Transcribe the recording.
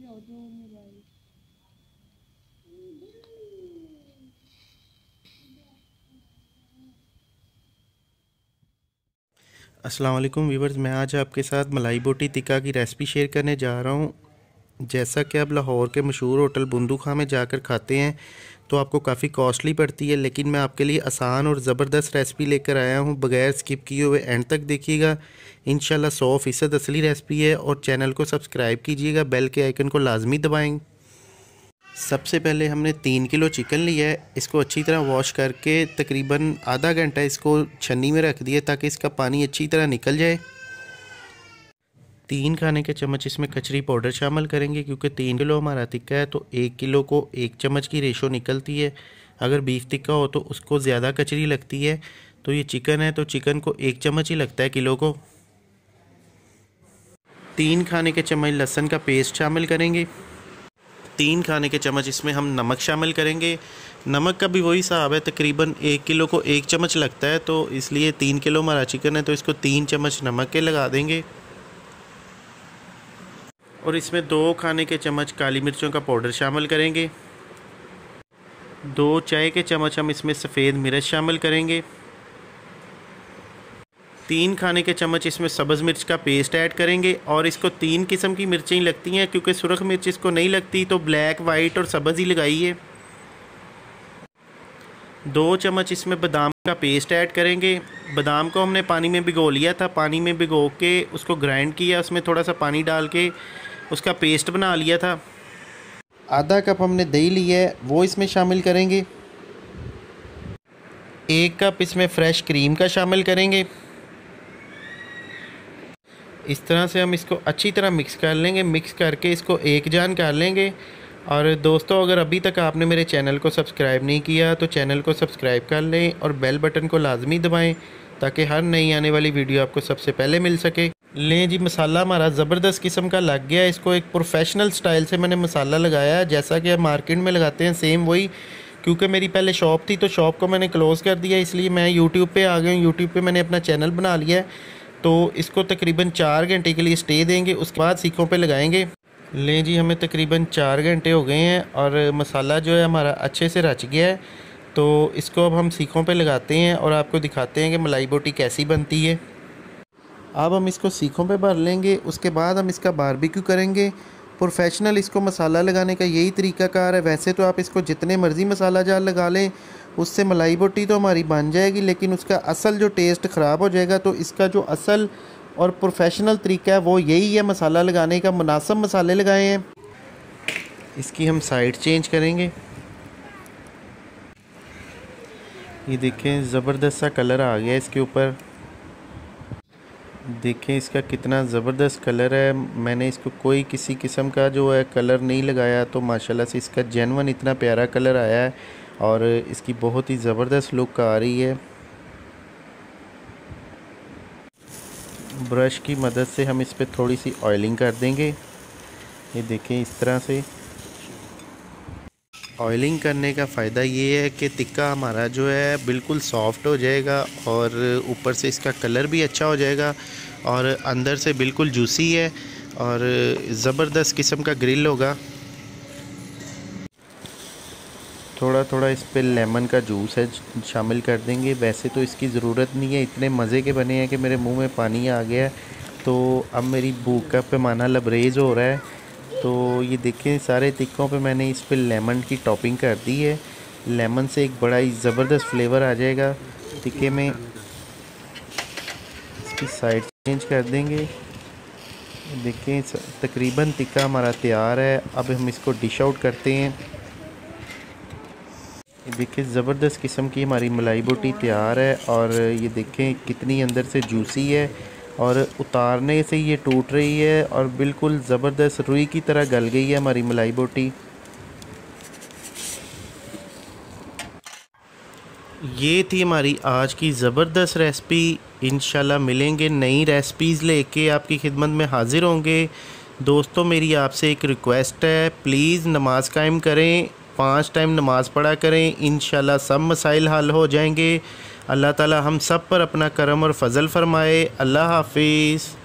अस्सलाम वालेकुम व्यूवर्स, मैं आज आपके साथ मलाई बोटी टिक्का की रेसिपी शेयर करने जा रहा हूँ। जैसा कि आप लाहौर के मशहूर होटल बुंदू खां में जाकर खाते हैं तो आपको काफ़ी कॉस्टली पड़ती है, लेकिन मैं आपके लिए आसान और ज़बरदस्त रेसिपी लेकर आया हूँ। बगैर स्किप किए हुए एंड तक देखिएगा। इंशाल्लाह 100% असली रेसिपी है। और चैनल को सब्सक्राइब कीजिएगा, बेल के आइकन को लाजमी दबाएँ। सबसे पहले हमने 3 किलो चिकन लिया है। इसको अच्छी तरह वॉश करके तकरीबन आधा घंटा इसको छन्नी में रख दिया ताकि इसका पानी अच्छी तरह निकल जाए। 3 खाने के चम्मच इसमें कचरी पाउडर शामिल करेंगे, क्योंकि 3 किलो हमारा टिक्का है तो 1 किलो को 1 चम्मच की रेशो निकलती है। अगर बीफ टिक्का हो तो उसको ज़्यादा कचरी लगती है, तो ये चिकन है तो चिकन को 1 चम्मच ही लगता है किलो को। 3 खाने के चम्मच लहसुन का पेस्ट शामिल करेंगे। 3 खाने के चम्मच इसमें हम नमक शामिल करेंगे। नमक का भी वही हिसाब है, तकरीबन 1 किलो को 1 चम्मच लगता है, तो इसलिए 3 किलो हमारा चिकन है तो इसको 3 चम्मच नमक के लगा देंगे। और इसमें 2 खाने के चम्मच काली मिर्चों का पाउडर शामिल करेंगे। 2 चाय के चम्मच हम इसमें सफ़ेद मिर्च शामिल करेंगे। 3 खाने के चम्मच इसमें सब्ज़ मिर्च का पेस्ट ऐड करेंगे। और इसको 3 किस्म की मिर्चें ही लगती हैं, क्योंकि सुरख मिर्च इसको नहीं लगती, तो ब्लैक, वाइट और सब्ज़ ही लगाई है। 2 चम्मच इसमें बादाम का पेस्ट ऐड करेंगे। बादाम को हमने पानी में भिगो लिया था, पानी में भिगो के उसको ग्राइंड किया, उसमें थोड़ा सा पानी डाल के उसका पेस्ट बना लिया था। आधा कप हमने दही लिया है, वो इसमें शामिल करेंगे। 1 कप इसमें फ्रेश क्रीम का शामिल करेंगे। इस तरह से हम इसको अच्छी तरह मिक्स कर लेंगे। मिक्स करके इसको एक जान कर लेंगे। और दोस्तों, अगर अभी तक आपने मेरे चैनल को सब्सक्राइब नहीं किया तो चैनल को सब्सक्राइब कर लें और बेल बटन को लाजमी दबाएं, ताकि हर नई आने वाली वीडियो आपको सबसे पहले मिल सके। लें जी, मसाला हमारा ज़बरदस्त किस्म का लग गया। इसको एक प्रोफेशनल स्टाइल से मैंने मसाला लगाया है, जैसा कि आप मार्केट में लगाते हैं सेम वही। क्योंकि मेरी पहले शॉप थी तो शॉप को मैंने क्लोज़ कर दिया, इसलिए मैं यूट्यूब पे आ गया हूँ। यूट्यूब पे मैंने अपना चैनल बना लिया है, तो इसको तकरीबन 4 घंटे के लिए स्टे देंगे, उसके बाद सीखों पे लगाएंगे। लें जी, हमें तकरीबन 4 घंटे हो गए हैं और मसाला जो है हमारा अच्छे से रच गया है। तो इसको अब हम सीखों पे लगाते हैं और आपको दिखाते हैं कि मलाई बोटी कैसी बनती है। अब हम इसको सीखों पे भर लेंगे, उसके बाद हम इसका बारबेक्यू करेंगे। प्रोफेशनल इसको मसाला लगाने का यही तरीक़ाकार है। वैसे तो आप इसको जितने मर्ज़ी मसाला जार लगा लें, उससे मलाई बोटी तो हमारी बन जाएगी, लेकिन उसका असल जो टेस्ट ख़राब हो जाएगा। तो इसका जो असल और प्रोफेशनल तरीका है वो यही है, मसाला लगाने का। मुनासिब मसाले लगाए हैं। इसकी हम साइड चेंज करेंगे। ये देखें, ज़बरदस्त सा कलर आ गया इसके ऊपर। देखें इसका कितना ज़बरदस्त कलर है। मैंने इसको कोई किसी किस्म का जो है कलर नहीं लगाया, तो माशाल्लाह से इसका जेन्युइन इतना प्यारा कलर आया है और इसकी बहुत ही ज़बरदस्त लुक आ रही है। ब्रश की मदद से हम इस पर थोड़ी सी ऑयलिंग कर देंगे। ये देखें, इस तरह से ऑयलिंग करने का फ़ायदा ये है कि टिक्का हमारा जो है बिल्कुल सॉफ्ट हो जाएगा और ऊपर से इसका कलर भी अच्छा हो जाएगा और अंदर से बिल्कुल जूसी है और ज़बरदस्त किस्म का ग्रिल होगा। थोड़ा थोड़ा इस पर लेमन का जूस है शामिल कर देंगे। वैसे तो इसकी ज़रूरत नहीं है, इतने मज़े के बने हैं कि मेरे मुंह में पानी आ गया है। तो अब मेरी भूख का पैमाना लबरेज हो रहा है। तो ये देखें, सारे टिक्कों पे मैंने इस पर लेमन की टॉपिंग कर दी है। लेमन से एक बड़ा ही ज़बरदस्त फ्लेवर आ जाएगा टिक्के में। इसकी साइड चेंज कर देंगे। देखें, तकरीबन टिक्का हमारा तैयार है। अब हम इसको डिश आउट करते हैं। देखिए, ज़बरदस्त किस्म की हमारी मलाई बोटी तैयार है और ये देखें कितनी अंदर से जूसी है और उतारने से ये टूट रही है और बिल्कुल ज़बरदस्त रुई की तरह गल गई है हमारी मलाई बोटी। ये थी हमारी आज की ज़बरदस्त रेसिपी। इंशाल्लाह मिलेंगे नई रेसिपीज़ लेके आपकी खिदमत में हाज़िर होंगे। दोस्तों, मेरी आपसे एक रिक्वेस्ट है, प्लीज़ नमाज़ कायम करें, 5 टाइम नमाज़ पढ़ा करें। इंशाल्लाह सब मसाइल हल हो जाएंगे। अल्लाह ताला हम सब पर अपना करम और फ़ज़ल फ़रमाए। अल्लाह हाफ़िज़।